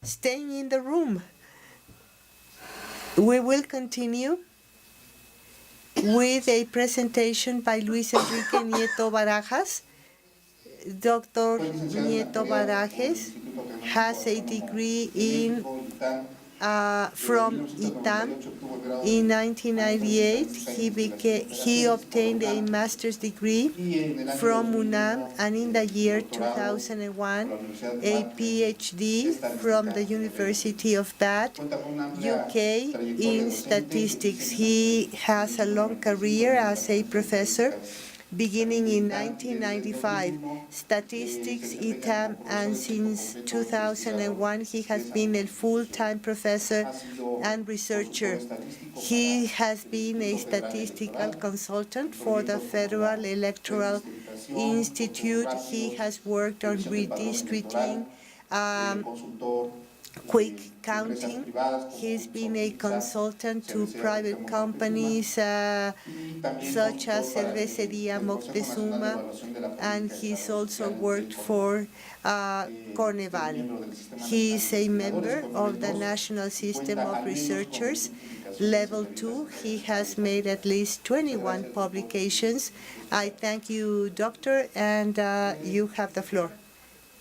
staying in the room. We will continue with a presentation by Luis Enrique Nieto Barajas. Dr. Nieto Barajas has a degree from ITAM. In 1998, he obtained a master's degree from UNAM, and in the year 2001, a PhD from the University of Bath, UK, in statistics. He has a long career as a professor, beginning in 1995, statistics, ITAM, and since 2001 he has been a full-time professor and researcher. He has been a statistical consultant for the Federal Electoral Institute. He has worked on redistricting, quick counting. He's been a consultant to private companies such as Cervecería Moctezuma, and he's also worked for CONEVAL. He is a member of the National System of Researchers, Level 2. He has made at least 21 publications. I thank you, Doctor, and you have the floor.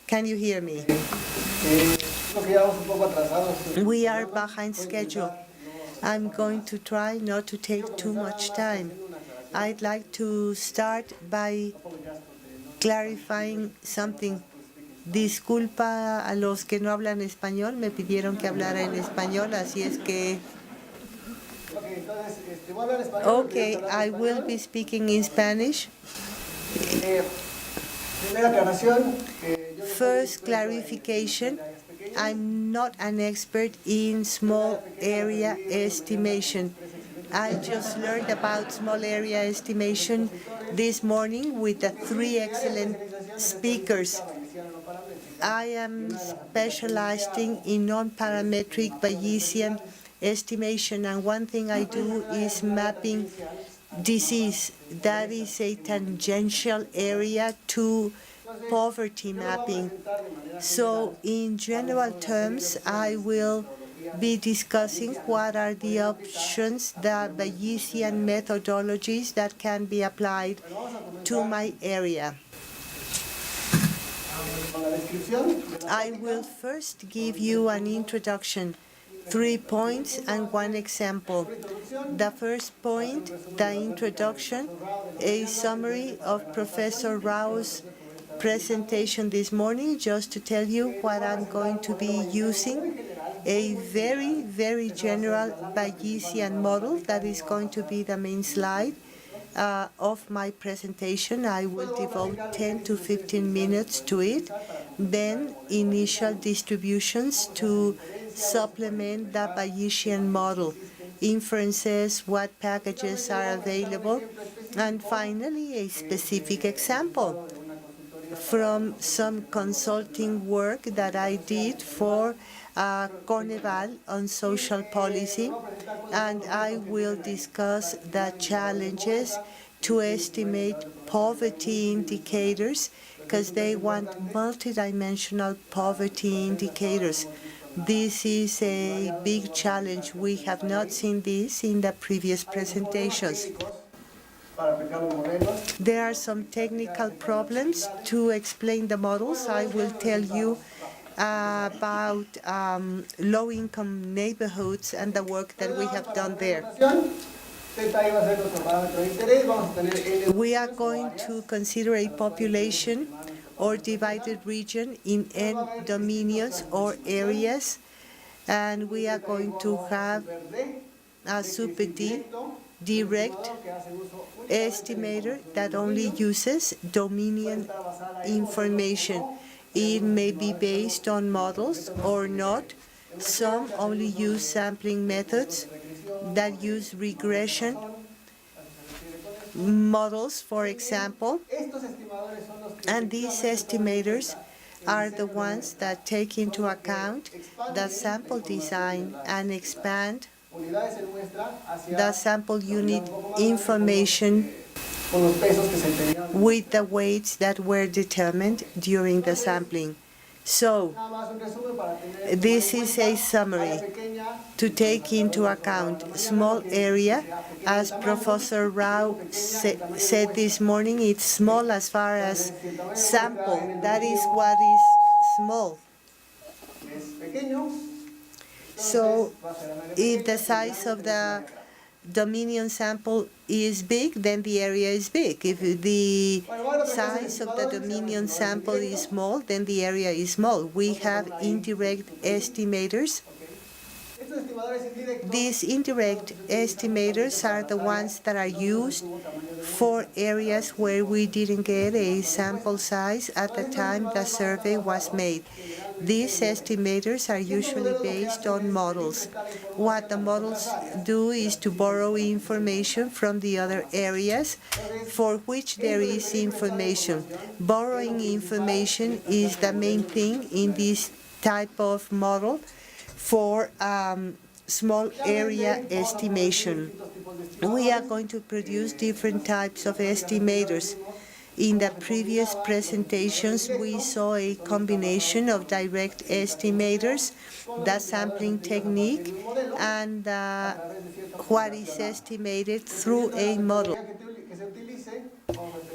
Can you hear me? We are behind schedule. I'm going to try not to take too much time. I'd like to start by clarifying something. Disculpa a los que no hablan español, me pidieron que hablara en español, así es que... Okay, I will be speaking in Spanish. First clarification, I'm not an expert in small area estimation. I just learned about small area estimation this morning with the 3 excellent speakers. I am specializing in non-parametric Bayesian estimation, and one thing I do is mapping disease. That is a tangential area to poverty mapping. So in general terms, I will be discussing what are the options, the Bayesian methodologies that can be applied to my area. I will first give you an introduction, 3 points and 1 example. The first point, the introduction, a summary of Professor Rao's presentation this morning, just to tell you what I'm going to be using, a very, very general Bayesian model that is going to be the main slide of my presentation. I will devote 10 to 15 minutes to it. Then initial distributions to supplement the Bayesian model, inferences, what packages are available, and finally a specific example from some consulting work that I did for CONEVAL on social policy, and I will discuss the challenges to estimate poverty indicators, because they want multidimensional poverty indicators. This is a big challenge. We have not seen this in the previous presentations. There are some technical problems to explain the models. I will tell you about low-income neighborhoods and the work that we have done there. We are going to consider a population or divided region in n dominions or areas, and we are going to have a super D, direct estimator that only uses dominion information. It may be based on models or not. Some only use sampling methods that use regression models, for example. And these estimators are the ones that take into account the sample design and expand the sample unit information with the weights that were determined during the sampling. So, this is a summary to take into account small area. As Professor Rao said this morning, it's small as far as sample. That is what is small. So, if the size of the dominion sample is big, then the area is big. If the size of the dominion sample is small, then the area is small. We have indirect estimators. These indirect estimators are the ones that are used for areas where we didn't get a sample size at the time the survey was made. These estimators are usually based on models. What the models do is to borrow information from the other areas for which there is information. Borrowing information is the main thing in this type of model for small area estimation. We are going to produce different types of estimators. In the previous presentations, we saw a combination of direct estimators, the sampling technique, and what is estimated through a model.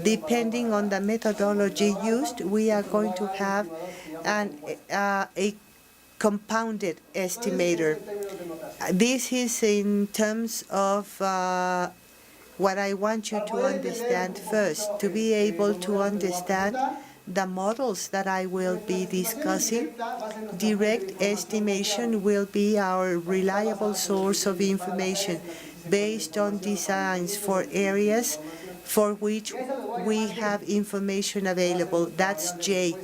Depending on the methodology used, we are going to have a compounded estimator. This is in terms of what I want you to understand first, to be able to understand the models that I will be discussing. Direct estimation will be our reliable source of information based on designs for areas for which we have information available. That's J.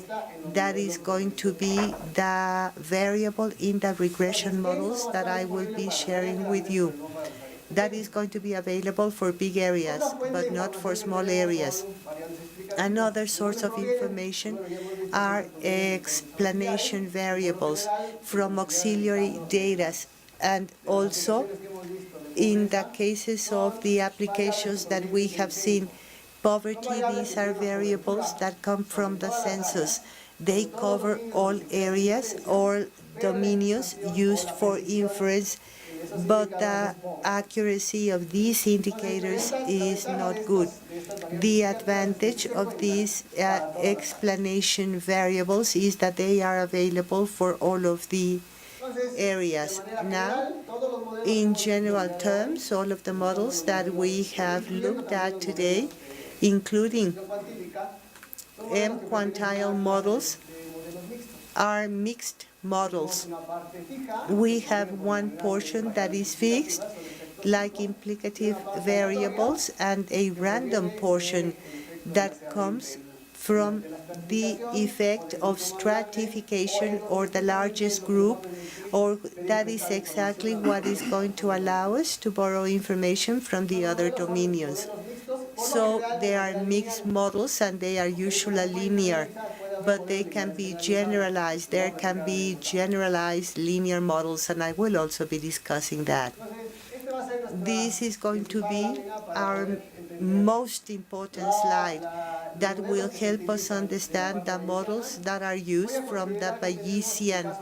That is going to be the variable in the regression models that I will be sharing with you. That is going to be available for big areas, but not for small areas. Another source of information are explanation variables from auxiliary data, and also in the cases of the applications that we have seen, poverty, these are variables that come from the census. They cover all areas, all dominions used for inference, but the accuracy of these indicators is not good. The advantage of these explanation variables is that they are available for all of the areas. Now, in general terms, all of the models that we have looked at today, including M-quantile models, are mixed models. We have one portion that is fixed, like implicative variables, and a random portion that comes from the effect of stratification or the largest group, or that is exactly what is going to allow us to borrow information from the other dominions. So they are mixed models and they are usually linear, but they can be generalized. There can be generalized linear models, and I will also be discussing that. This is going to be our most important slide that will help us understand the models that are used from the Bayesian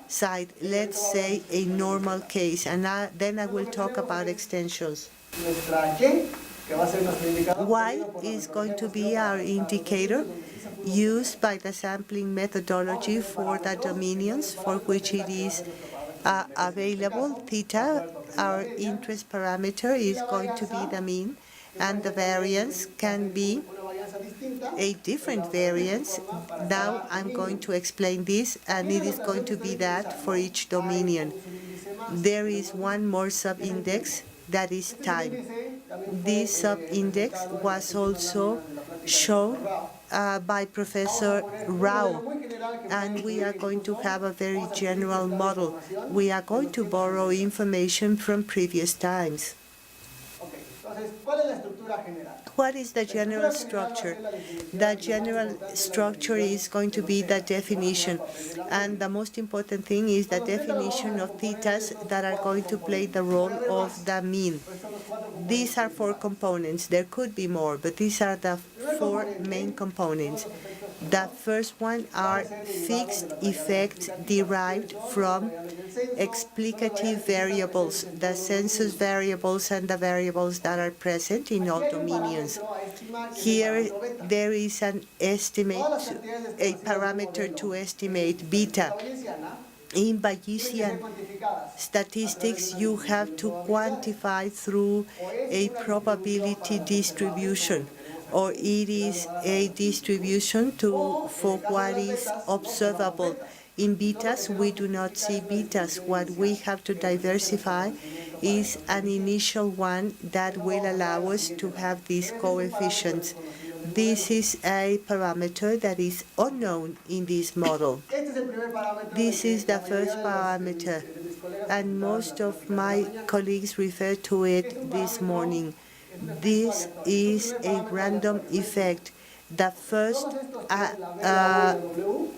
side. Let's say a normal case, and then I will talk about extensions. Y is going to be our indicator used by the sampling methodology for the dominions for which it is available. Theta, our interest parameter, is going to be the mean, and the variance can be a different variance. Now I'm going to explain this, and it is going to be that for each dominion. There is one more subindex, that is time. This subindex was also shown by Professor Rao, and we are going to have a very general model. We are going to borrow information from previous times. What is the general structure? The general structure is going to be the definition, and the most important thing is the definition of thetas that are going to play the role of the mean. These are 4 components. There could be more, but these are the 4 main components. The first one are fixed effects derived from explicative variables, the census variables and the variables that are present in all dominions. Here there is an estimate, a parameter to estimate beta. In Bayesian statistics, you have to quantify through a probability distribution, or it is a distribution for what is observable. In betas, we do not see betas. What we have to diversify is an initial one that will allow us to have these coefficients. This is a parameter that is unknown in this model. This is the first parameter, and most of my colleagues referred to it this morning. This is a random effect, the first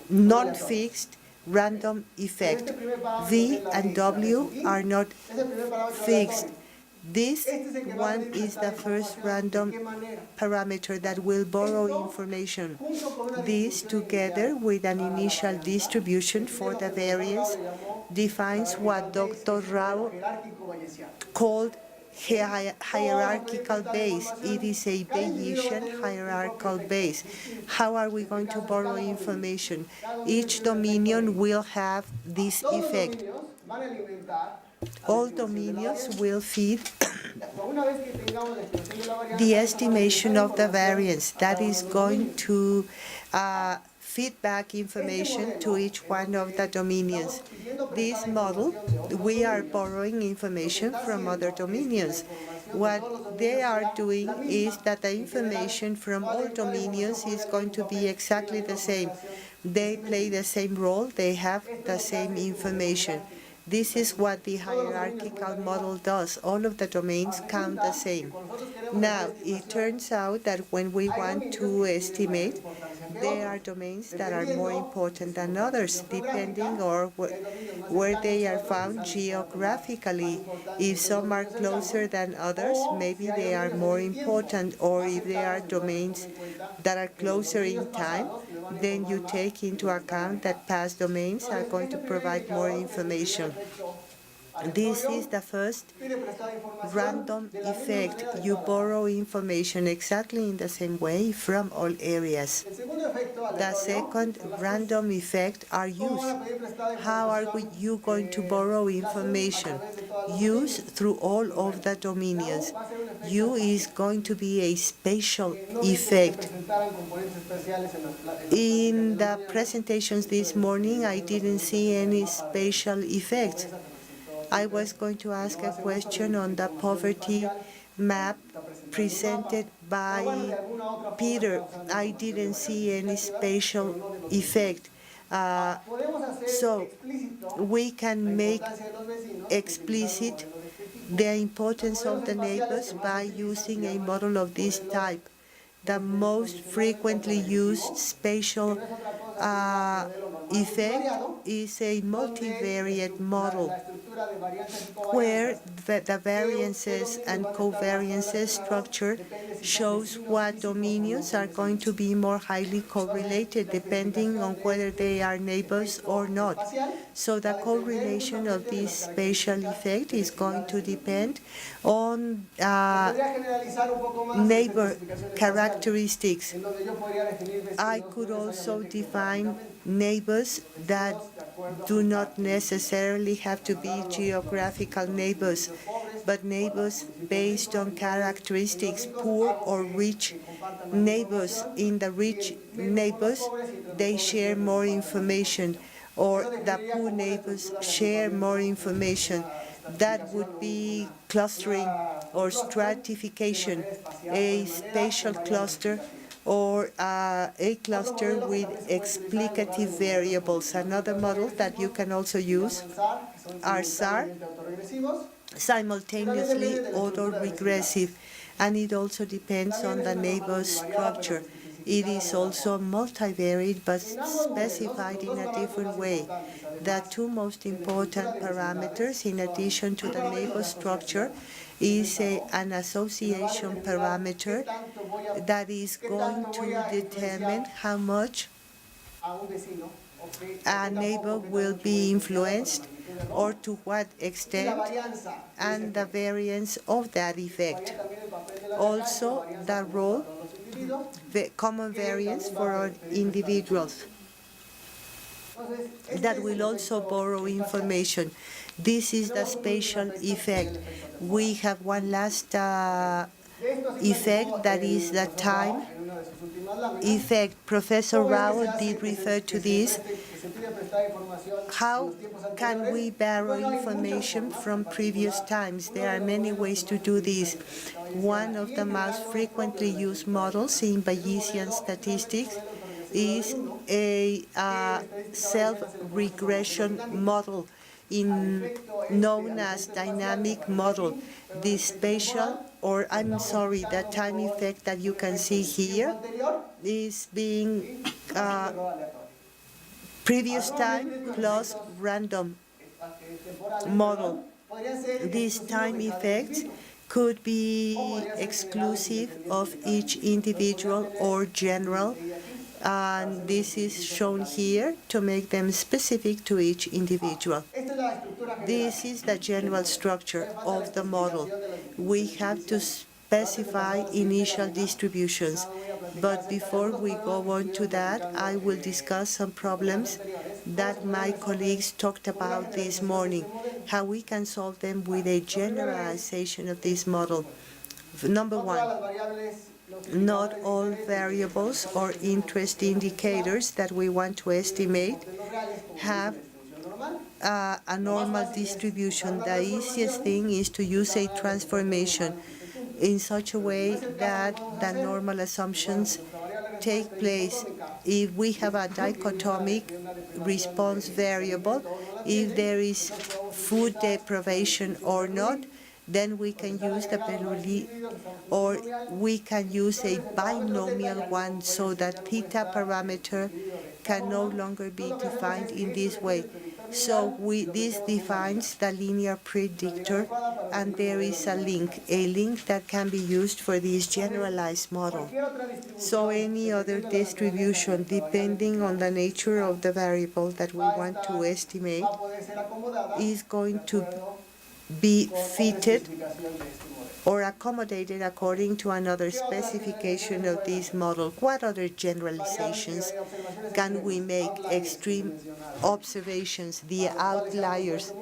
non-fixed random effect. V and W are not fixed. This one is the first random parameter that will borrow information. This, together with an initial distribution for the variance, defines what Dr. Rao called hierarchical Bayes. It is a Bayesian hierarchical Bayes. How are we going to borrow information? Each dominion will have this effect. All dominions will feed the estimation of the variance that is going to feed back information to each one of the dominions. This model, we are borrowing information from other dominions. What they are doing is that the information from all dominions is going to be exactly the same. They play the same role, they have the same information. This is what the hierarchical model does. All of the domains count the same. Now, it turns out that when we want to estimate, there are domains that are more important than others, depending on where they are found geographically. If some are closer than others, maybe they are more important, or if they are domains that are closer in time, then you take into account that past domains are going to provide more information. This is the first random effect. You borrow information exactly in the same way from all areas. The second random effect are use. How are you going to borrow information? Use through all of the dominions. U is going to be a spatial effect. In the presentations this morning, I didn't see any spatial effects. I was going to ask a question on the poverty map presented by Peter. I didn't see any spatial effect. So we can make explicit the importance of the neighbors by using a model of this type. The most frequently used spatial effect is a multivariate model, where the variances and covariances structure shows what dominions are going to be more highly correlated depending on whether they are neighbors or not. So the correlation of this spatial effect is going to depend on neighbor characteristics. I could also define neighbors that do not necessarily have to be geographical neighbors, but neighbors based on characteristics, poor or rich neighbors. In the rich neighbors, they share more information, or the poor neighbors share more information. That would be clustering or stratification, a spatial cluster or a cluster with explicative variables. Another model that you can also use are SAR, simultaneously autoregressive, and it also depends on the neighbor structure. It is also multivariate but specified in a different way. The two most important parameters, in addition to the neighbor structure, is an association parameter that is going to determine how much a neighbor will be influenced or to what extent, and the variance of that effect. Also, the role, the common variance for our individuals that will also borrow information. This is the spatial effect. We have one last effect, that is the time effect. Professor Rao did refer to this. How can we borrow information from previous times? There are many ways to do this. One of the most frequently used models in Bayesian statistics is a self-regression model known as dynamic model. The spatial, or the time effect that you can see here is being previous time plus random model. These time effects could be exclusive of each individual or general, and this is shown here to make them specific to each individual. This is the general structure of the model. We have to specify initial distributions, but before we go on to that, I will discuss some problems that my colleagues talked about this morning, how we can solve them with a generalization of this model. Number one, not all variables or interest indicators that we want to estimate have a normal distribution. The easiest thing is to use a transformation in such a way that the normal assumptions take place. If we have a dichotomic response variable, if there is food deprivation or not, then we can use the Bernoulli, or we can use a binomial one so that theta parameter can no longer be defined in this way. So this defines the linear predictor, and there is a link that can be used for this generalized model. So any other distribution, depending on the nature of the variable that we want to estimate, is going to be fitted or accommodated according to another specification of this model. What other generalizations can we make? Extreme observations, the outliers.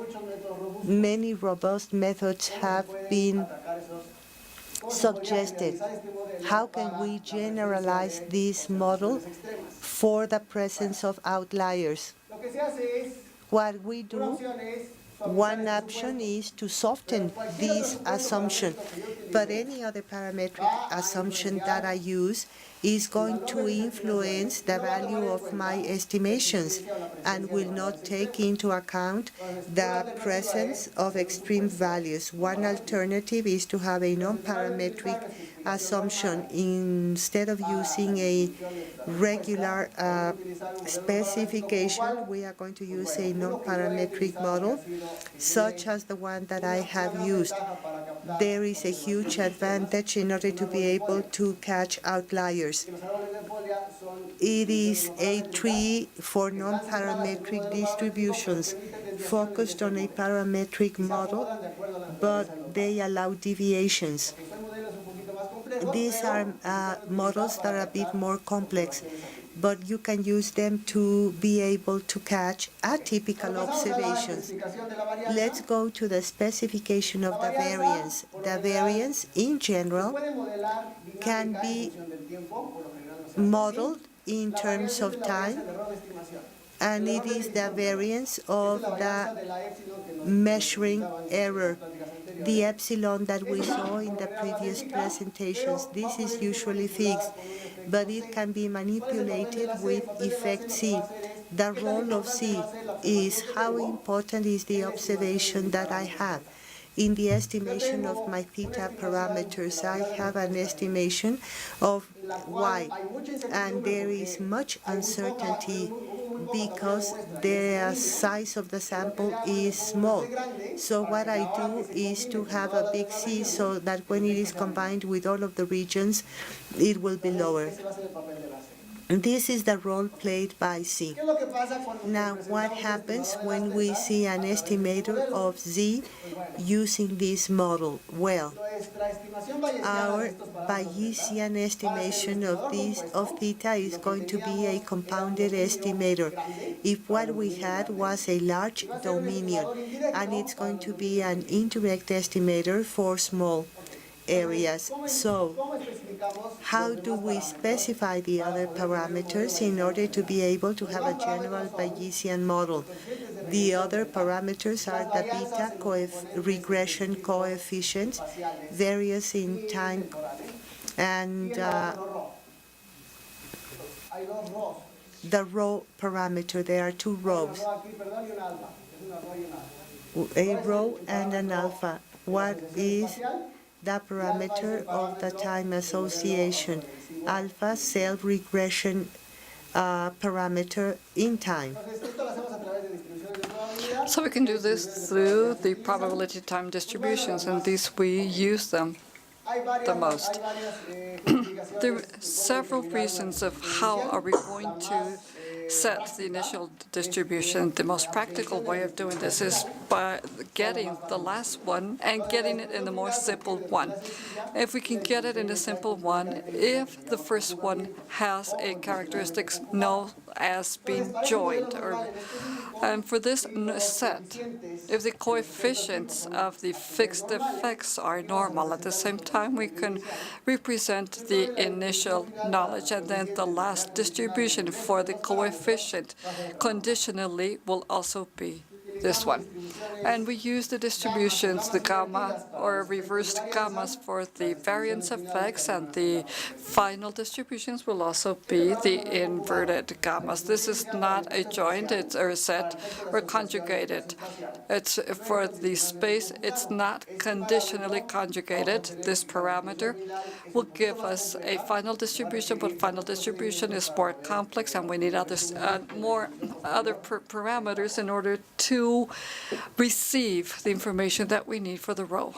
Many robust methods have been suggested. How can we generalize this model for the presence of outliers? What we do, one option is to soften this assumption, but any other parametric assumption that I use is going to influence the value of my estimations and will not take into account the presence of extreme values. One alternative is to have a non-parametric assumption. Instead of using a regular specification, we are going to use a non-parametric model, such as the one that I have used. There is a huge advantage in order to be able to catch outliers. It is a tree for non-parametric distributions focused on a parametric model, but they allow deviations. These are models that are a bit more complex, but you can use them to be able to catch atypical observations. Let's go to the specification of the variance. The variance, in general, can be modeled in terms of time, and it is the variance of the measuring error, the epsilon that we saw in the previous presentations. This is usually fixed, but it can be manipulated with effect C. The role of C is how important is the observation that I have. in the estimation of my theta parameters. I have an estimation of y, and there is much uncertainty because the size of the sample is small. So what I do is to have a big C so that when it is combined with all of the regions, it will be lower. This is the role played by C. Now, what happens when we see an estimator of Z using this model? Well, our Bayesian estimation of theta is going to be a compounded estimator. If what we had was a large dominion, and it's going to be an indirect estimator for small areas. So how do we specify the other parameters in order to be able to have a general Bayesian model? The other parameters are the beta regression coefficients, various in time, and the row parameter. There are two rows, a row and an alpha. What is the parameter of the time association? Alpha self-regression parameter in time. So we can do this through the probability time distributions, and these we use them the most. There are several reasons of how are we going to set the initial distribution. The most practical way of doing this is by getting the last one and getting it in the more simple one. If we can get it in a simple one, if the first one has a characteristic known as being joined, and for this set, if the coefficients of the fixed effects are normal, at the same time we can represent the initial knowledge, and then the last distribution for the coefficient conditionally will also be this one. And we use the distributions, the gamma or reversed gammas for the variance effects, and the final distributions will also be the inverted gammas. This is not a joint, it's a set or conjugated. It's for the space, it's not conditionally conjugated. This parameter will give us a final distribution, but final distribution is more complex, and we need other parameters in order to receive the information that we need for the row.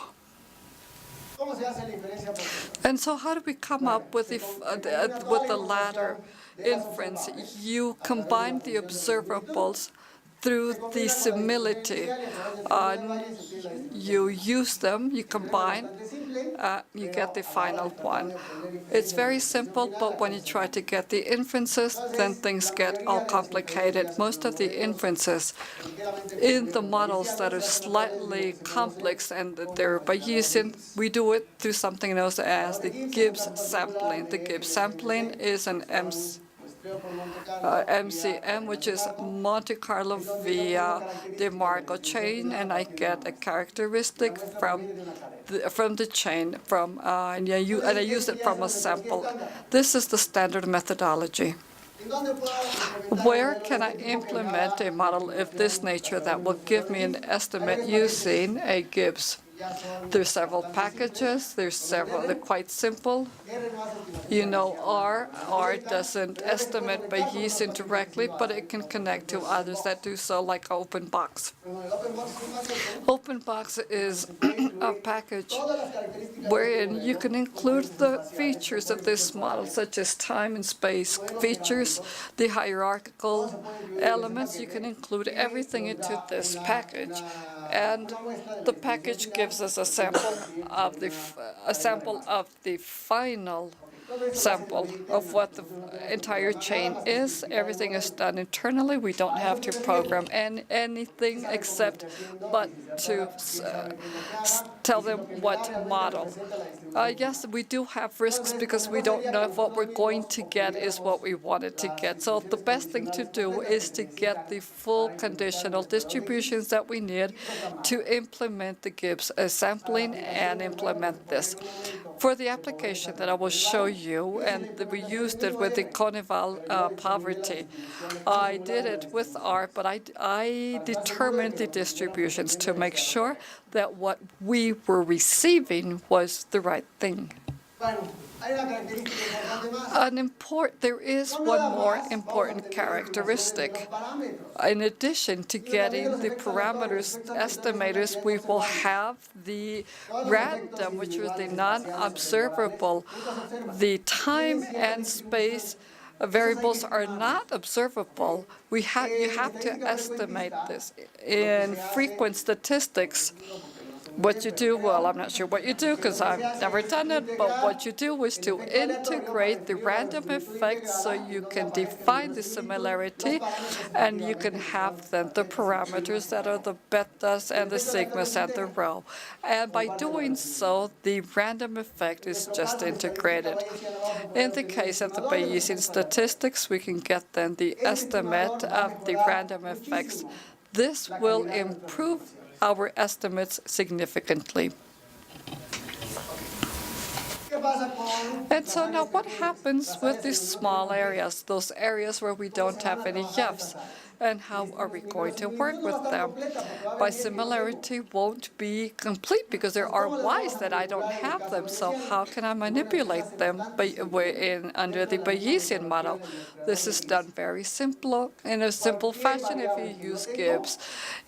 And so how do we come up with the latter inference? You combine the observables through the simility. You use them, you combine, you get the final one. It's very simple, but when you try to get the inferences, then things get all complicated. Most of the inferences in the models that are slightly complex and they're Bayesian, we do it through something known as the Gibbs sampling. The Gibbs sampling is an MCM, which is Monte Carlo via the Markov chain, and I get a characteristic from the chain, and I use it from a sample. This is the standard methodology. Where can I implement a model of this nature that will give me an estimate using a Gibbs? There's several packages. They're quite simple. You know R doesn't estimate Bayesian directly, but it can connect to others that do so, like OpenBox. OpenBox is a package wherein you can include the features of this model, such as time and space features, the hierarchical elements. You can include everything into this package, and the package gives us a sample of the final sample of what the entire chain is. Everything is done internally. We don't have to program anything except but to tell them what model. Yes, we do have risks because we don't know if what we're going to get is what we wanted to get. So the best thing to do is to get the full conditional distributions that we need to implement the Gibbs sampling and implement this. For the application that I will show you, and we used it with the CONEVAL poverty, I did it with R, but I determined the distributions to make sure that what we were receiving was the right thing. There is one more important characteristic. In addition to getting the parameters estimators, we will have the random, which is the non-observable. The time and space variables are not observable. You have to estimate this. In frequent statistics, what you do, well, I'm not sure what you do because I've never done it, but what you do is to integrate the random effects so you can define the similarity and you can have then the parameters that are the betas and the sigmas and the rho. And by doing so, the random effect is just integrated. In the case of the Bayesian statistics, we can get then the estimate of the random effects. This will improve our estimates significantly. And so now what happens with these small areas, those areas where we don't have any Fs? And how are we going to work with them? By similarity won't be complete because there are Ys that I don't have them. So how can I manipulate them under the Bayesian model? This is done very simple, in a simple fashion if you use Gibbs.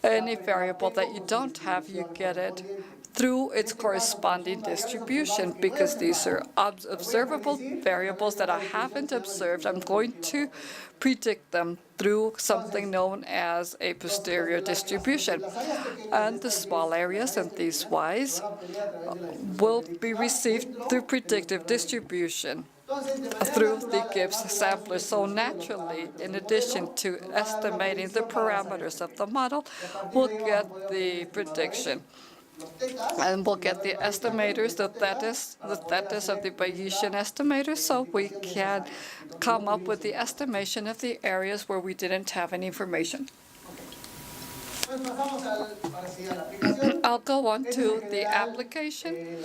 Any variable that you don't have, you get it through its corresponding distribution, because these are observable variables that I haven't observed. I'm going to predict them through something known as a posterior distribution. And the small areas and these Ys will be received through predictive distribution through the Gibbs sampler. So naturally, in addition to estimating the parameters of the model, we'll get the prediction. And we'll get the estimators, the thetas of the Bayesian estimators, so we can come up with the estimation of the areas where we didn't have any information. I'll go on to the application.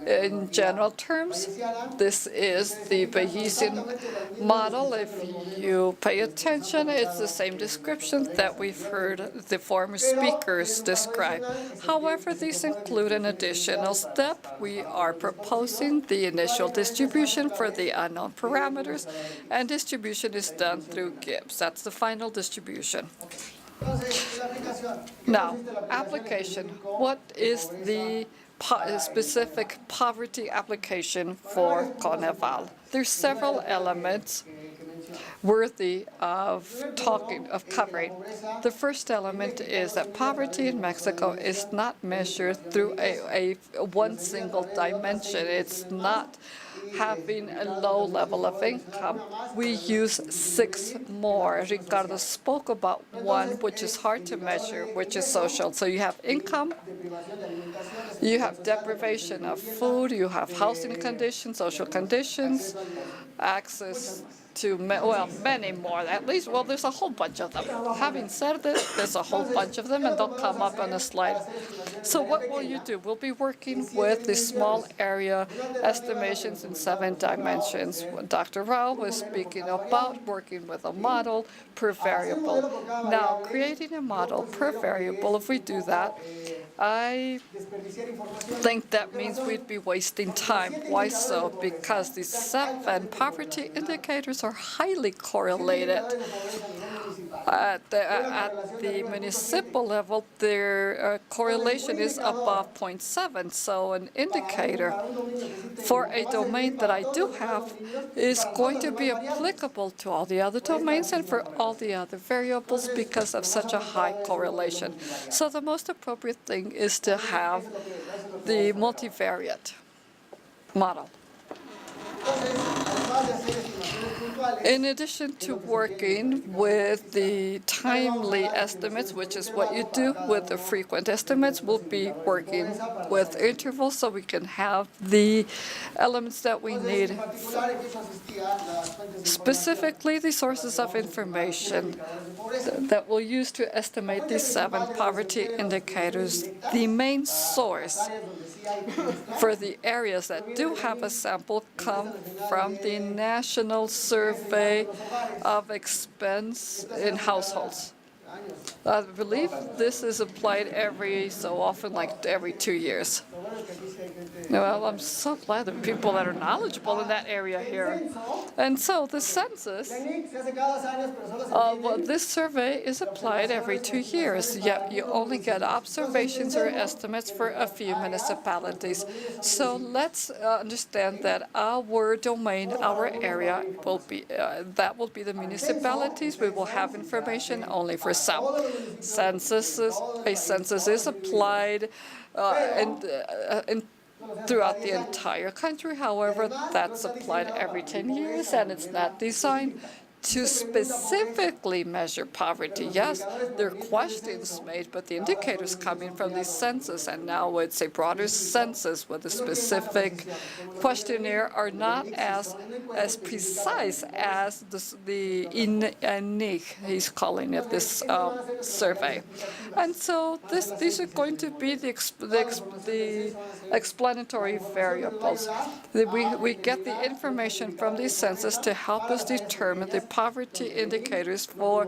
In general terms, this is the Bayesian model. If you pay attention, it's the same description that we've heard the former speakers describe. However, these include an additional step. We are proposing the initial distribution for the unknown parameters, and distribution is done through Gibbs. That's the final distribution. Now, application. What is the specific poverty application for CONEVAL? There's several elements worthy of covering. The first element is that poverty in Mexico is not measured through a one single dimension. It's not having a low level of income. We use 6 more. Ricardo spoke about one, which is hard to measure, which is social. So you have income, you have deprivation of food, you have housing conditions, social conditions, access to, many more, at least, there's a whole bunch of them. Having said this, there's a whole bunch of them, and they'll come up on a slide. So what will you do? We'll be working with the small area estimations in 7 dimensions. Dr. Rao was speaking about working with a model per variable. Now, creating a model per variable, if we do that, I think that means we'd be wasting time. Why so? Because the 7 poverty indicators are highly correlated. At the municipal level, their correlation is above 0.7. So an indicator for a domain that I do have is going to be applicable to all the other domains and for all the other variables because of such a high correlation. So the most appropriate thing is to have the multivariate model. In addition to working with the timely estimates, which is what you do with the frequent estimates, we'll be working with intervals so we can have the elements that we need. Specifically, the sources of information that we'll use to estimate these 7 poverty indicators. The main source for the areas that do have a sample come from the National Survey of Expense in Households. I believe this is applied every so often, like every 2 years. Well, I'm so glad there are people that are knowledgeable in that area here. And so the census, well, this survey is applied every 2 years, yet you only get observations or estimates for a few municipalities. So let's understand that our domain, our area, will be that will be the municipalities. We will have information only for some. A census is applied throughout the entire country. However, that's applied every 10 years, and it's not designed to specifically measure poverty. Yes, there are questions made, but the indicators coming from the census, and now it's a broader census with a specific questionnaire, are not as precise as the INIC, he's calling it, this survey. And so these are going to be the explanatory variables. We get the information from the census to help us determine the poverty indicators for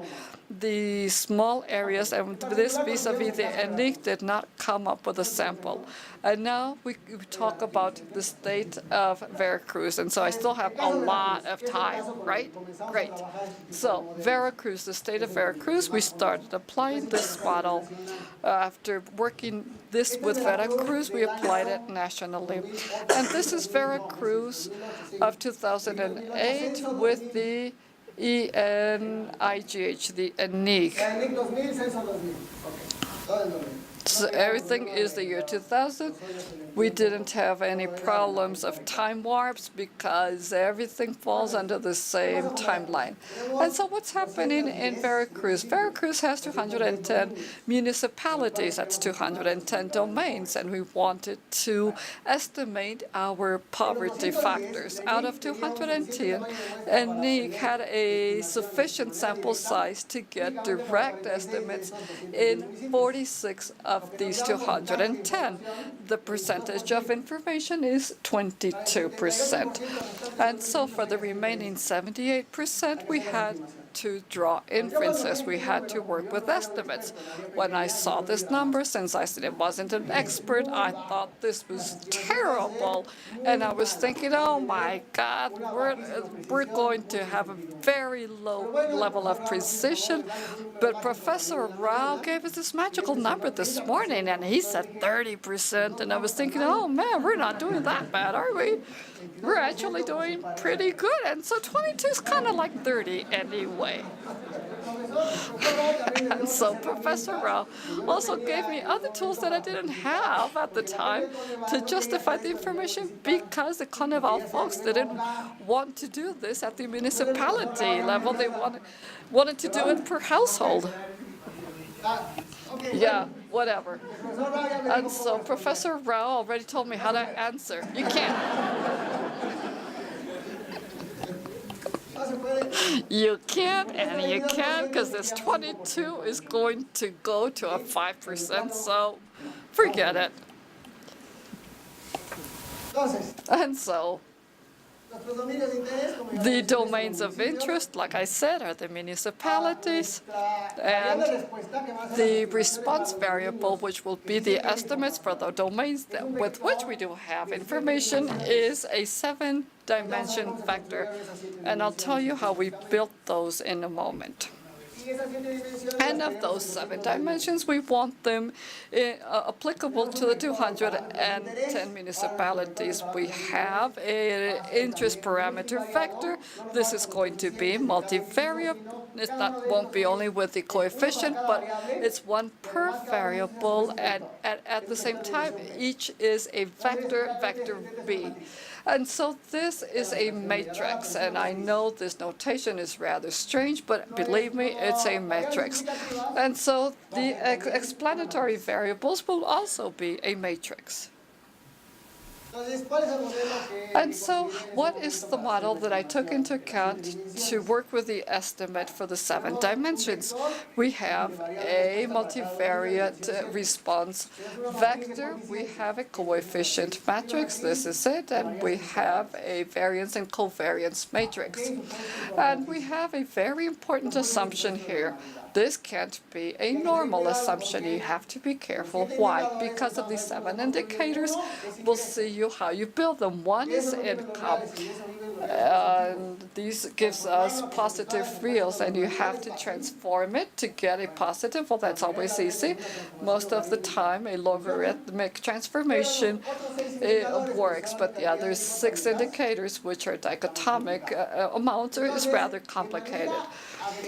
the small areas, and this vis-a-vis the ENIC did not come up with a sample. And now we talk about the state of Veracruz, and so I still have a lot of time, right? Great. So Veracruz, the state of Veracruz, we started applying this model. After working this with Veracruz, we applied it nationally. And this is Veracruz of 2008 with the ENIGH, the ENIC. So everything is the year 2000. We didn't have any problems of time warps because everything falls under the same timeline. And so what's happening in Veracruz? Veracruz has 210 municipalities. That's 210 domains, and we wanted to estimate our poverty factors. Out of 210, ENIC had a sufficient sample size to get direct estimates in 46 of these 210. The percentage of information is 22%. And so for the remaining 78%, we had to draw inferences. We had to work with estimates. When I saw this number, since I said it wasn't an expert, I thought this was terrible. And I was thinking, oh my God, we're going to have a very low level of precision. But Professor Rao gave us this magical number this morning, and he said 30%. And I was thinking, oh man, we're not doing that bad, are we? We're actually doing pretty good. And so 22 is kind of like 30 anyway. And so Professor Rao also gave me other tools that I didn't have at the time to justify the information, because the CONEVAL folks didn't want to do this at the municipality level. They wanted to do it per household. Yeah, whatever. And so Professor Rao already told me how to answer. You can't. You can't, and you can, because this 22 is going to go to a 5%, so forget it. And so the domains of interest, like I said, are the municipalities, and the response variable, which will be the estimates for the domains with which we do have information, is a 7-dimension vector. And I'll tell you how we built those in a moment. And of those 7 dimensions, we want them applicable to the 210 municipalities. We have an interest parameter vector. This is going to be multivariate. It won't be only with the coefficient, but it's one per variable, and at the same time, each is a vector, vector B. And so this is a matrix, and I know this notation is rather strange, but believe me, it's a matrix. And so the explanatory variables will also be a matrix. And so what is the model that I took into account to work with the estimate for the 7 dimensions? We have a multivariate response vector, we have a coefficient matrix, this is it, and we have a variance and covariance matrix. And we have a very important assumption here. This can't be a normal assumption. You have to be careful. Why? Because of these 7 indicators. We'll see how you build them. One is income. And these gives us positive reals, and you have to transform it to get a positive. Well, that's always easy. Most of the time, a logarithmic transformation works, but the other 6 indicators, which are dichotomic amounts, is rather complicated.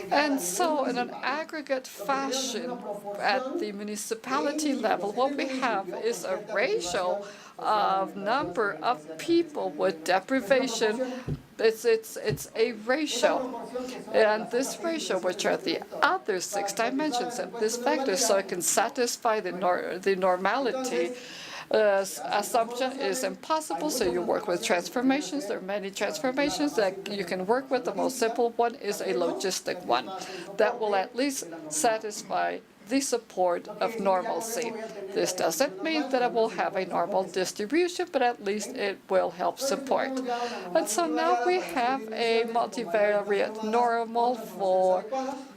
And so in an aggregate fashion at the municipality level, what we have is a ratio of number of people with deprivation. It's a ratio, and this ratio, which are the other 6 dimensions of this vector, so it can satisfy the normality assumption is impossible, so you work with transformations. There are many transformations that you can work with. The most simple one is a logistic one that will at least satisfy the support of normalcy. This doesn't mean that it will have a normal distribution, but at least it will help support. And so now we have a multivariate normal for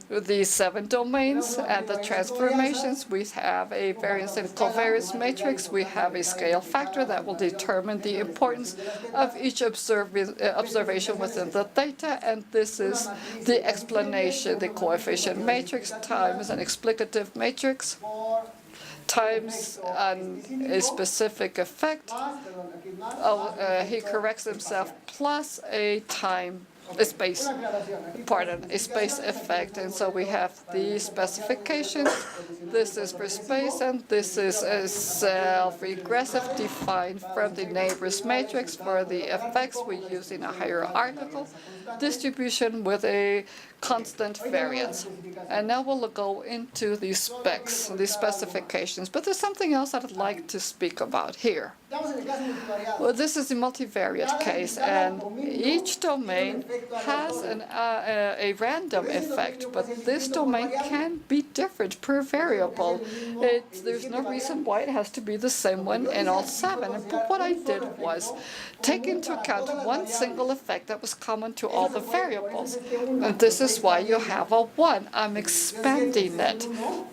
the 7 domains and the transformations. We have a variance and covariance matrix. We have a scale factor that will determine the importance of each observation within the data, and this is the explanation. The coefficient matrix times an explicative matrix times a specific effect. He corrects himself, plus a space effect. And so we have the specifications. This is for space, and this is a self-regressive defined from the neighbors matrix for the effects we use in a hierarchical distribution with a constant variance. And now we'll go into the specs, the specifications. But there's something else I'd like to speak about here. Well, this is the multivariate case, and each domain has a random effect, but this domain can be different per variable. There's no reason why it has to be the same one in all 7. But what I did was take into account one single effect that was common to all the variables. And this is why you have a 1. I'm expanding it.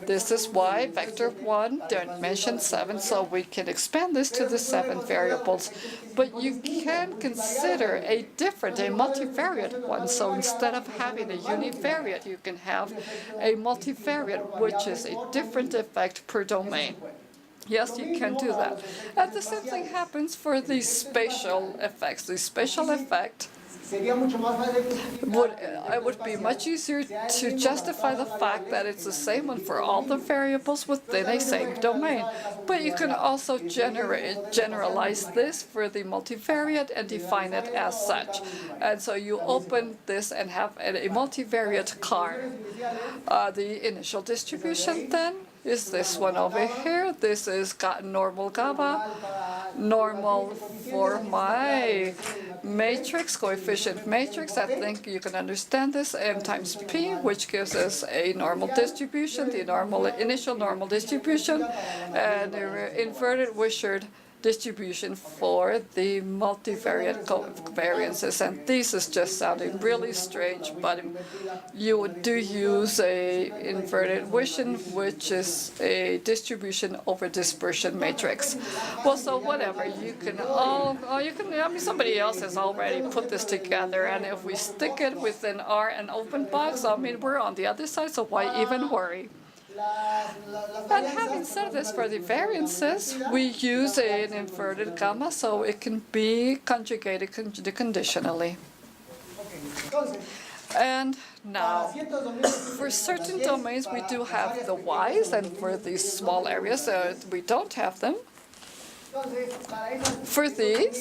This is why vector 1 dimension 7, so we can expand this to the 7 variables. But you can consider a multivariate one. So instead of having a univariate, you can have a multivariate, which is a different effect per domain. Yes, you can do that. And the same thing happens for the spatial effects. The spatial effect would be much easier to justify the fact that it's the same one for all the variables within a same domain. But you can also generalize this for the multivariate and define it as such. And so you open this and have a multivariate car. The initial distribution then is this one over here. This is normal gamma, normal for my matrix, coefficient matrix. I think you can understand this, m times p, which gives us a normal distribution, the initial normal distribution, and the inverted Wishart distribution for the multivariate covariances. And this is just sounding really strange, but you do use a inverted Gaussian, which is a distribution over dispersion matrix. Well, so whatever, I mean, somebody else has already put this together, and if we stick it within an open box, I mean, we're on the other side, so why even worry? And having said this, for the variances, we use an inverted gamma, so it can be conjugated conditionally. And now, for certain domains, we do have the y's, and for these small areas, we don't have them. For these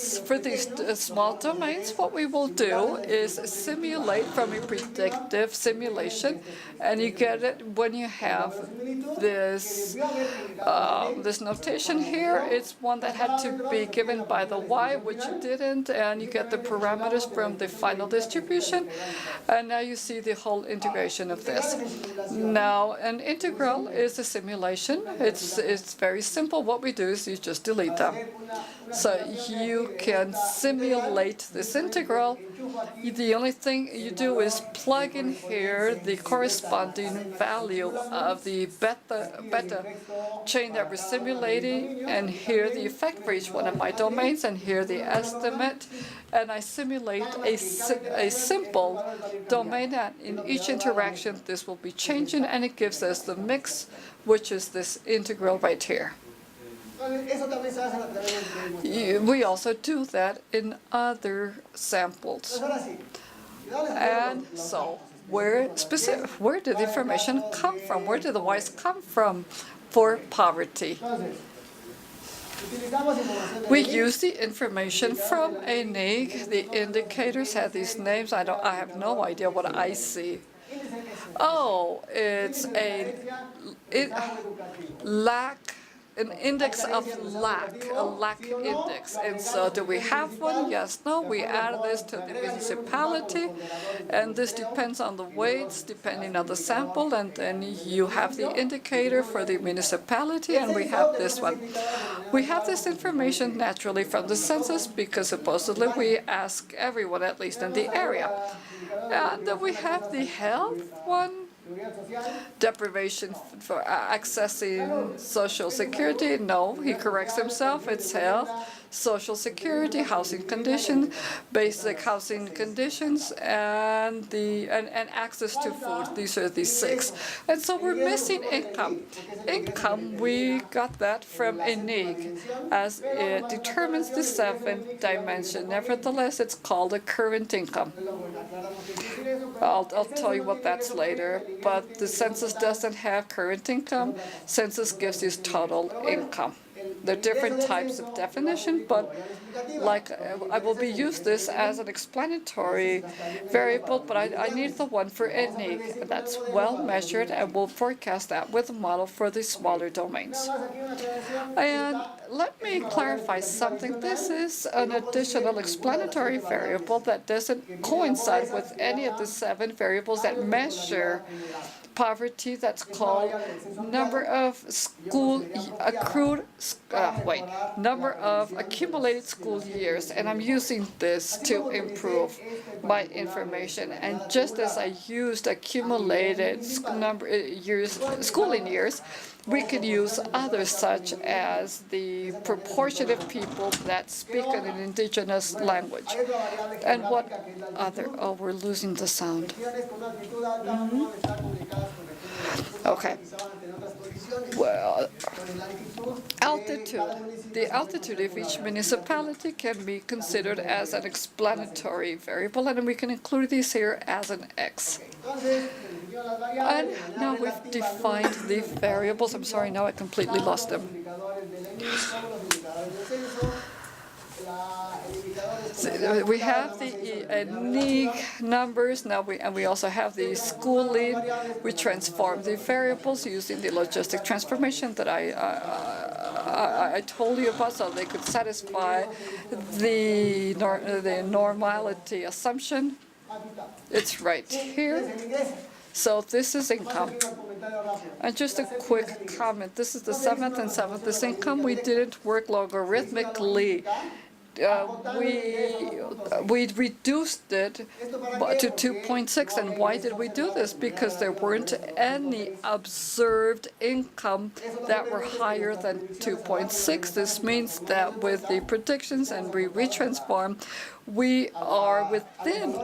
small domains, what we will do is simulate from a predictive simulation, and you get it when you have this this notation here. It's one that had to be given by the y, which you didn't, and you get the parameters from the final distribution, and now you see the whole integration of this. Now, an integral is a simulation. It's very simple. What we do is you just delete them. So you can simulate this integral. The only thing you do is plug in here the corresponding value of the beta chain that we're simulating, and here the effect for each one of my domains, and here the estimate. And I simulate a simple domain, and in each interaction this will be changing, and it gives us the mix, which is this integral right here. We also do that in other samples. And so, where did the information come from? Where did the y's come from for poverty? We use the information from a NIG. The indicators have these names. I have no idea what I see. Oh, it's an index of lack, a lack index. And so do we have one? Yes, no. We add this to the municipality, and this depends on the weights, depending on the sample, and then you have the indicator for the municipality, and we have this one. We have this information naturally from the census because supposedly we ask everyone, at least in the area. And then we have the health one. Deprivation for accessing Social Security. No, he corrects himself. It's health, Social Security, housing condition, basic housing conditions, and access to food. These are the 6. And so we're missing income. Income, we got that from a NIG, as it determines the 7th dimension. Nevertheless, it's called a current income. I'll tell you what that's later. But the census doesn't have current income. Census gives you total income. There are different types of definition, but I will use this as an explanatory variable, but I need the one for NIG. That's well measured, and we'll forecast that with a model for the smaller domains. And let me clarify something. This is an additional explanatory variable that doesn't coincide with any of the 7 variables that measure poverty. That's called number of number of accumulated school years, and I'm using this to improve my information. And just as I used accumulated schooling years, we could use others such as the proportion of people that speak an indigenous language. And what other? Oh, we're losing the sound. Okay. Well, altitude. The altitude of each municipality can be considered as an explanatory variable, and we can include these here as an X. And now we've defined the variables. I'm sorry, now I completely lost them. So we have the NIG numbers now, we also have the schooling. We transform the variables using the logistic transformation that I told you about, so they could satisfy the normality assumption. It's right here. So this is income. And just a quick comment. This is the 7th and 7th. This income, we didn't work logarithmically. We reduced it to 2.6. And why did we do this? Because there weren't any observed income that were higher than 2.6. This means that with the predictions and we retransform, we are within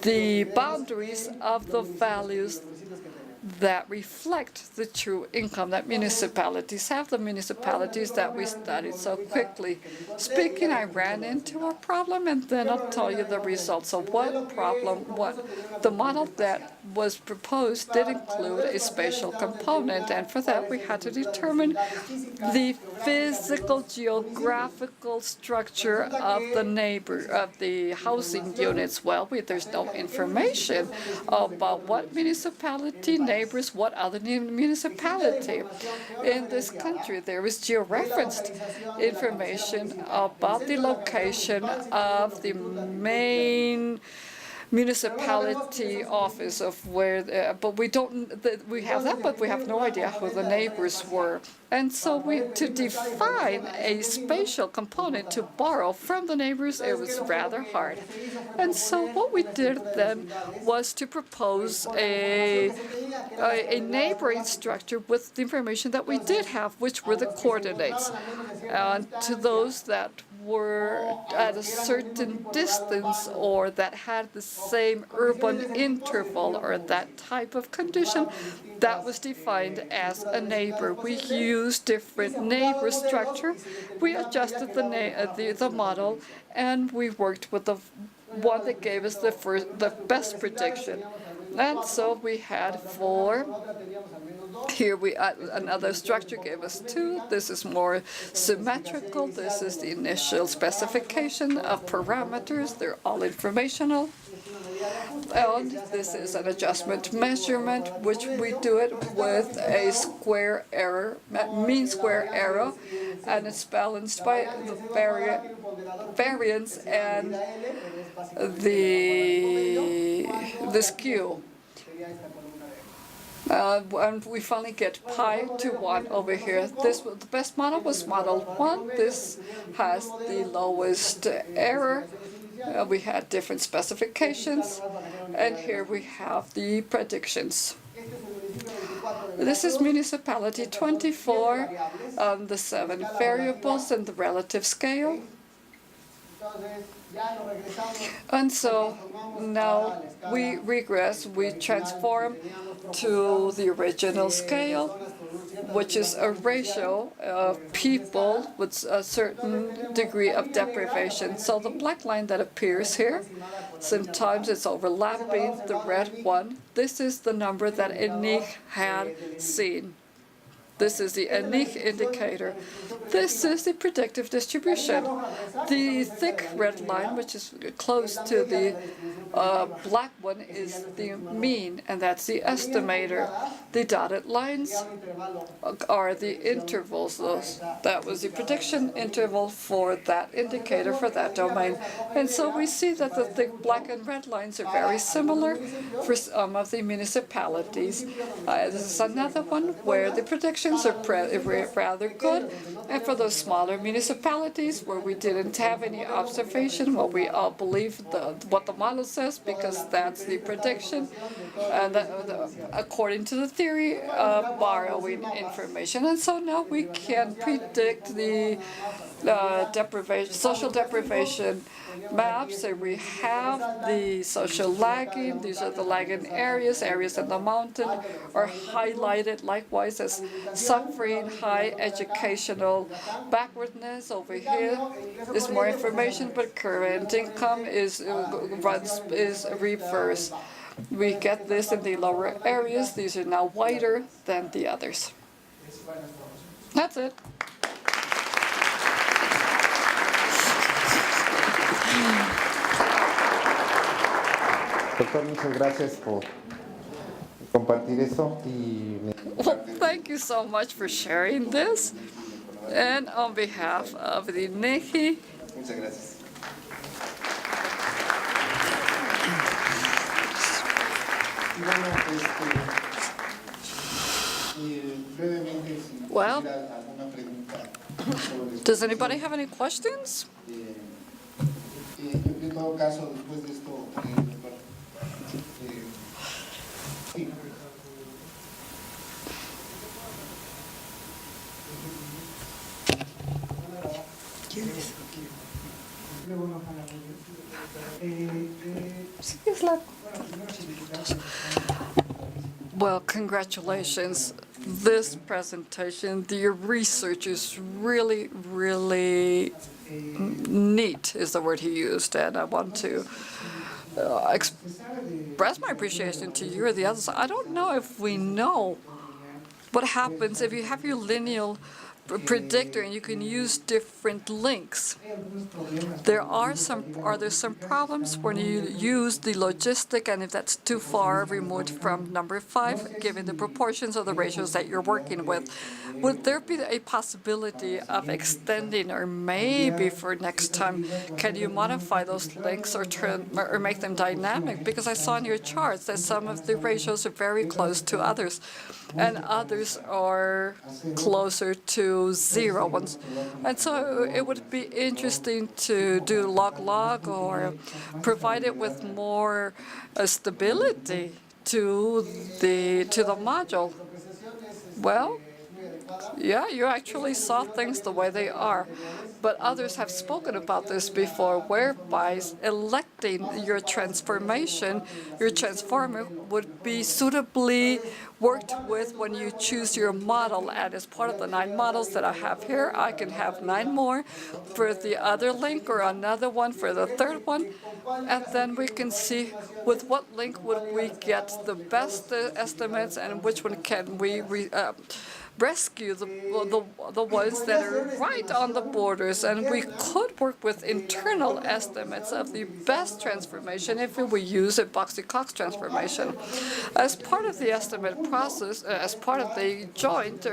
the boundaries of the values that reflect the true income that municipalities have, the municipalities that we studied so quickly. Speaking, I ran into a problem, and then I'll tell you the results. So what problem, the model that was proposed did include a spatial component, and for that we had to determine the physical geographical structure of the housing units. Well, there's no information about what municipality neighbors what other municipality. In this country, there is georeferenced information about the location of the main municipality office of where, but we have that, but we have no idea who the neighbors were. And so to define a spatial component to borrow from the neighbors, it was rather hard. And so what we did then was to propose a neighboring structure with the information that we did have, which were the coordinates. And to those that were at a certain distance or that had the same urban interval or that type of condition, that was defined as a neighbor. We used different neighbor structure. We adjusted the model, and we worked with the one that gave us the best prediction. And so we had 4. Here another structure gave us 2. This is more symmetrical. This is the initial specification of parameters. They're all informational. And this is an adjustment measurement, which we do it with a square error, mean square error, and it's balanced by the variance and the skew. And we finally get pi to 1 over here. The best model was model 1. This has the lowest error. We had different specifications, and here we have the predictions. This is municipality 24, the 7 variables and the relative scale. And so now we regress, we transform to the original scale, which is a ratio of people with a certain degree of deprivation. So the black line that appears here, sometimes it's overlapping the red one. This is the number that Enrique had seen. This is the Enrique indicator. This is the predictive distribution. The thick red line, which is close to the black one, is the mean, and that's the estimator. The dotted lines are the intervals. That was the prediction interval for that indicator for that domain. And so we see that the thick black and red lines are very similar for some of the municipalities. This is another one where the predictions are rather good. And for those smaller municipalities where we didn't have any observation, well, we all believe what the model says because that's the prediction, and according to the theory of borrowing information. And so now we can predict the social deprivation maps, and we have the social lagging. These are the lagging areas. Areas in the mountain are highlighted likewise as suffering high educational backwardness. Over here is more information, but current income is reverse. We get this in the lower areas. These are now wider than the others. That's it. Doctor, muchas gracias por compartir eso. Well, thank you so much for sharing this. And on behalf of the INEGI, Muchas gracias. Brevemente, si Well, tuviera alguna pregunta sobre does anybody have any questions? en todo caso, después de esto, doctor, sí. Well, congratulations. This presentation, your research is really, really neat, is the word he used, and I want to express my appreciation to you or the others. I don't know if we know what happens if you have your lineal predictor and you can use different links. Are there some problems when you use the logistic, and if that's too far removed from number 5, given the proportions of the ratios that you're working with? Would there be a possibility of extending, or maybe for next time, can you modify those links or make them dynamic? Because I saw in your charts that some of the ratios are very close to others, and others are closer to 0 ones. And so it would be interesting to do log-log or provide it with more stability to the module. Well, yeah, you actually saw things the way they are. But others have spoken about this before, whereby electing your transformation, your transformer would be suitably worked with when you choose your model. And as part of the 9 models that I have here, I can have 9 more for the other link or another one for the third one. And then we can see with what link would we get the best estimates and which one can we rescue the ones that are right on the borders. And we could work with internal estimates of the best transformation if we use a Boxy-Cox transformation. As part of the estimate process, as part of the joint,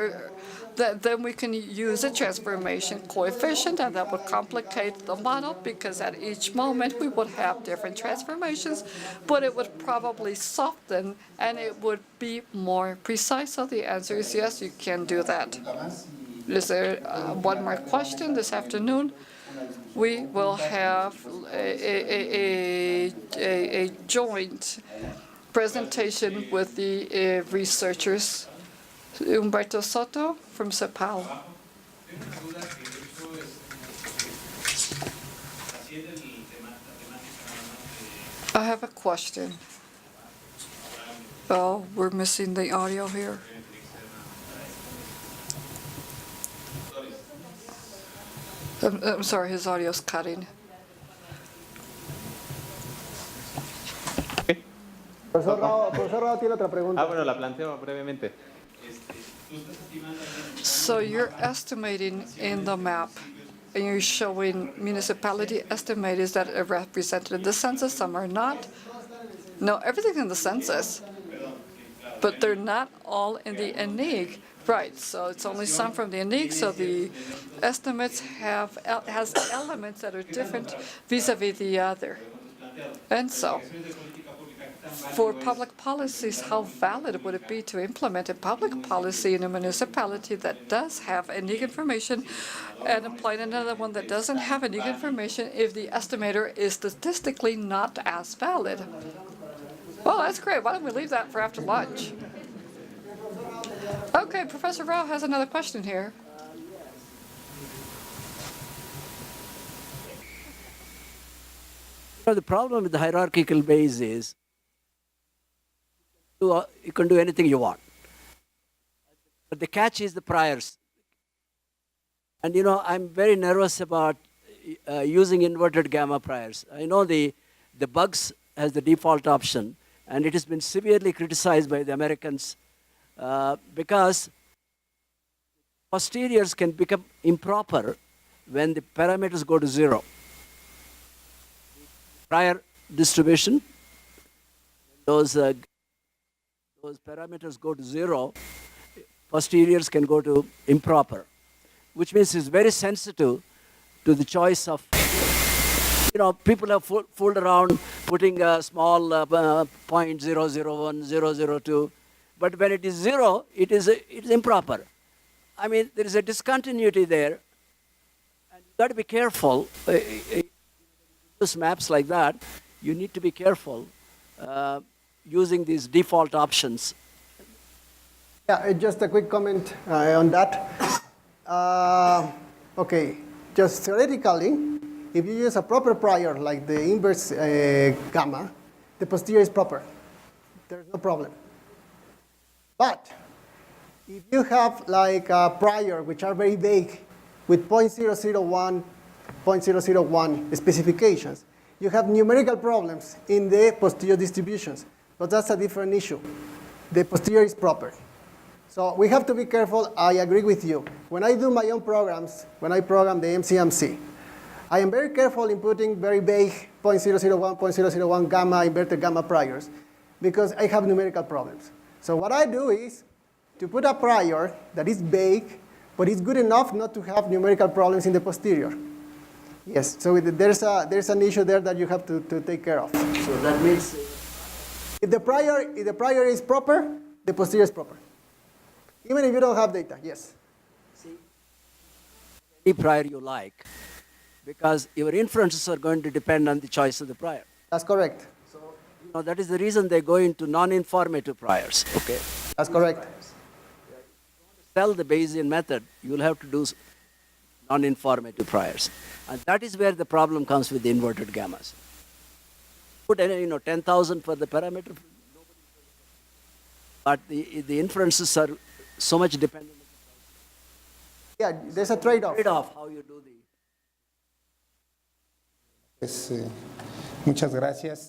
then we can use a transformation coefficient, and that would complicate the model because at each moment we would have different transformations, but it would probably soften and it would be more precise. So the answer is yes, you can do that. Is there one more question this afternoon? We will have a joint presentation with the researchers. Humberto Soto from CEPAL. I have a question. Oh, we're missing the audio here. I'm sorry, his audio's cutting. Profesor Rao tiene otra pregunta. Bueno, la planteo brevemente. So you're estimating in the map, and you're showing municipality estimators that are represented in the census, some are not. No, everything's in the census, but they're not all in the INEG. Right, so it's only some from the INEG, so the estimates has elements that are different vis-a-vis the other. And so, for public policies, how valid would it be to implement a public policy in a municipality that does have INEG information and apply another one that doesn't have INEG information if the estimator is statistically not as valid? Well, that's great. Why don't we leave that for after lunch? Okay, Professor Rao has another question here. The problem with the hierarchical Bayes is you can do anything you want. But the catch is the priors. And I'm very nervous about using inverted gamma priors. I know the bugs has the default option, and it has been severely criticized by the Americans because posteriors can become improper when the parameters go to 0. Prior distribution, those parameters go to 0, posteriors can go to improper, which means it's very sensitive to the choice of people have fooled around putting a small 0.001, 002, but when it is 0, it is improper. I mean, there is a discontinuity there, and you've got to be careful. Use maps like that, you need to be careful using these default options. Yeah, just a quick comment on that. Okay, just theoretically, if you use a proper prior like the inverse gamma, the posterior is proper. There's no problem. But if you have like a prior which are very vague with 0.001, 0.001 specifications, you have numerical problems in the posterior distributions. But that's a different issue. The posterior is proper. So we have to be careful. I agree with you. When I do my own programs, when I program the MCMC, I am very careful in putting very vague 0.001, 0.001 gamma, inverted gamma priors, because I have numerical problems. So what I do is to put a prior that is vague, but it's good enough not to have numerical problems in the posterior. Yes, so there's an issue there that you have to take care of. So that means if the prior is proper, the posterior is proper. Even if you don't have data, yes. see, any prior you like, because your inferences are going to depend on the choice of the prior. That's correct. So that is the reason they go into non-informative priors. Okay. That's correct. Sell the Bayesian method, you will have to do non-informative priors. And that is where the problem comes with the inverted gammas. Put 10,000 for the parameter, but the inferences are so much dependent on Yeah, there's a trade-off. trade-off how you do the. Pues, muchas gracias.